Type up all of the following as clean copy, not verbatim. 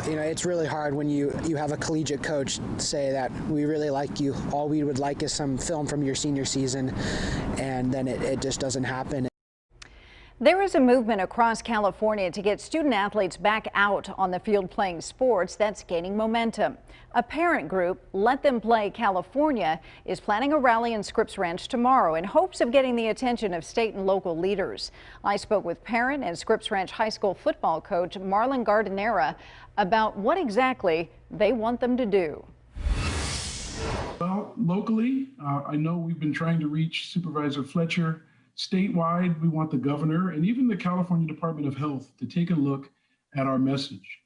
it's really hard when you have a collegiate coach say that we really like you. All we would like is some film from your senior season, and then it just doesn't happen. There is a movement across California to get student athletes back out on the field playing sports that's gaining momentum. A parent group, Let Them Play California, is planning a rally in Scripps Ranch tomorrow in hopes of getting the attention of state and local leaders. I spoke with parent and Scripps Ranch High School football coach Marlon Gardenera about what exactly they want them to do. Well, locally, I know we've been trying to reach Supervisor Fletcher. Statewide, we want the governor and even the California Department of Health to take a look at our message.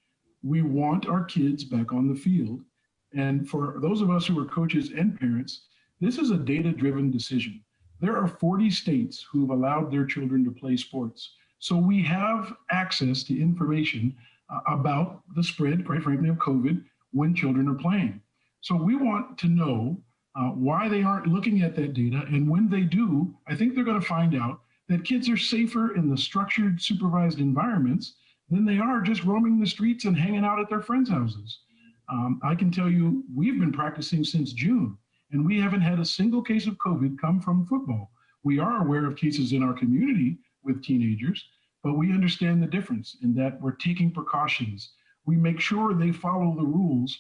We want our kids back on the field. And for those of us who are coaches and parents, this is a data-driven decision. There are 40 states who've allowed their children to play sports. So we have access to information about the spread, quite frankly, of COVID when children are playing. So we want to know why they aren't looking at that data, and when they do, I think they're going to find out that kids are safer in the structured, supervised environments than they are just roaming the streets and hanging out at their friends' houses. I can tell you, we've been practicing since June, and we haven't had a single case of COVID come from football. We are aware of cases in our community with teenagers, but we understand the difference in that we're taking precautions. We make sure they follow the rules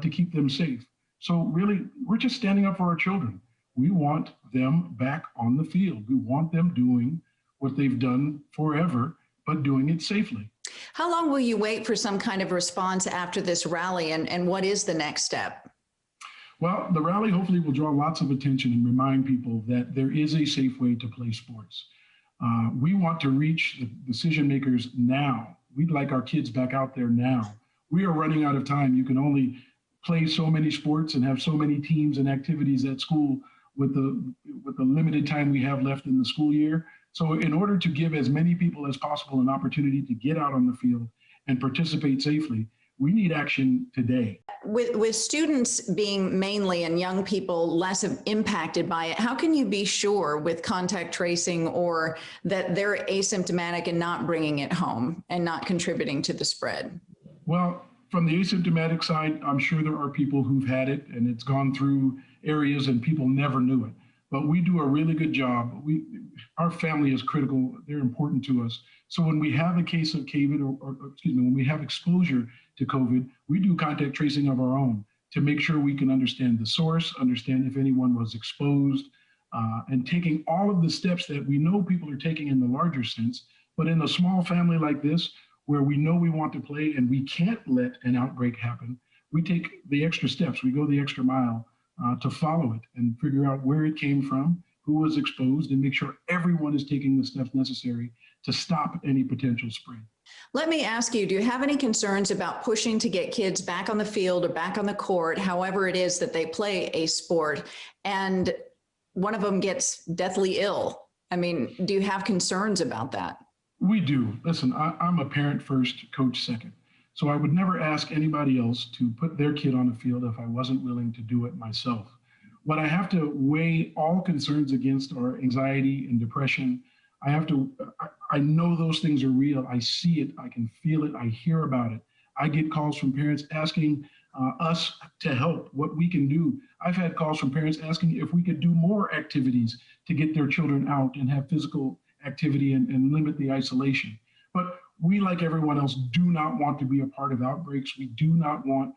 to keep them safe. So really, we're just standing up for our children. We want them back on the field. We want them doing what they've done forever, but doing it safely. How long will you wait for some kind of response after this rally, and what is the next step? Well, the rally hopefully will draw lots of attention and remind people that there is a safe way to play sports. We want to reach the decision makers now. We'd like our kids back out there now. We are running out of time. You can only play so many sports and have so many teams and activities at school with the limited time we have left in the school year. So in order to give as many people as possible an opportunity to get out on the field and participate safely, we need action today. With students being mainly and young people less impacted by it, how can you be sure with contact tracing or that they're asymptomatic and not bringing it home and not contributing to the spread? Well, from the asymptomatic side, I'm sure there are people who've had it and it's gone through areas and people never knew it. But we do a really good job. Our family is critical. They're important to us. So when we have a case of COVID, when we have exposure to COVID, we do contact tracing of our own to make sure we can understand the source, understand if anyone was exposed, and taking all of the steps that we know people are taking in the larger sense. But in a small family like this, where we know we want to play and we can't let an outbreak happen, we take the extra steps, we go the extra mile to follow it and figure out where it came from, who was exposed, and make sure everyone is taking the steps necessary to stop any potential spread. Let me ask you, do you have any concerns about pushing to get kids back on the field or back on the court, however it is that they play a sport, and one of them gets deathly ill? I mean, do you have concerns about that? We do. Listen, I'm a parent first, coach second. So I would never ask anybody else to put their kid on the field if I wasn't willing to do it myself. What I have to weigh all concerns against are anxiety and depression. I know those things are real. I see it, I can feel it, I hear about it. I get calls from parents asking us to help, what we can do. I've had calls from parents asking if we could do more activities to get their children out and have physical activity and limit the isolation. But we, like everyone else, do not want to be a part of outbreaks. We do not want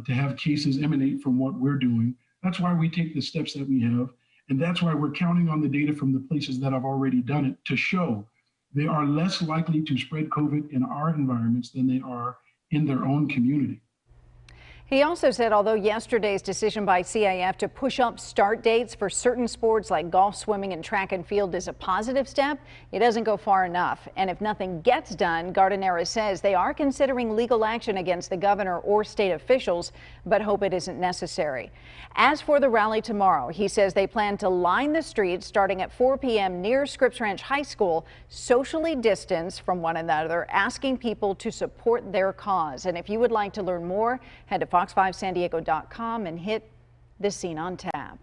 to have cases emanate from what we're doing. That's why we take the steps that we have. And that's why we're counting on the data from the places that have already done it to show they are less likely to spread COVID in our environments than they are in their own community. He also said although yesterday's decision by CIF to push up start dates for certain sports like golf, swimming, and track and field is a positive step, it doesn't go far enough. And if nothing gets done, Gardenera says they are considering legal action against the governor or state officials, but hope it isn't necessary. As for the rally tomorrow, he says they plan to line the streets starting at 4 p.m. near Scripps Ranch High School, socially distanced from one another, asking people to support their cause. And if you would like to learn more, head to fox5sandiego.com and hit the Scene on tab.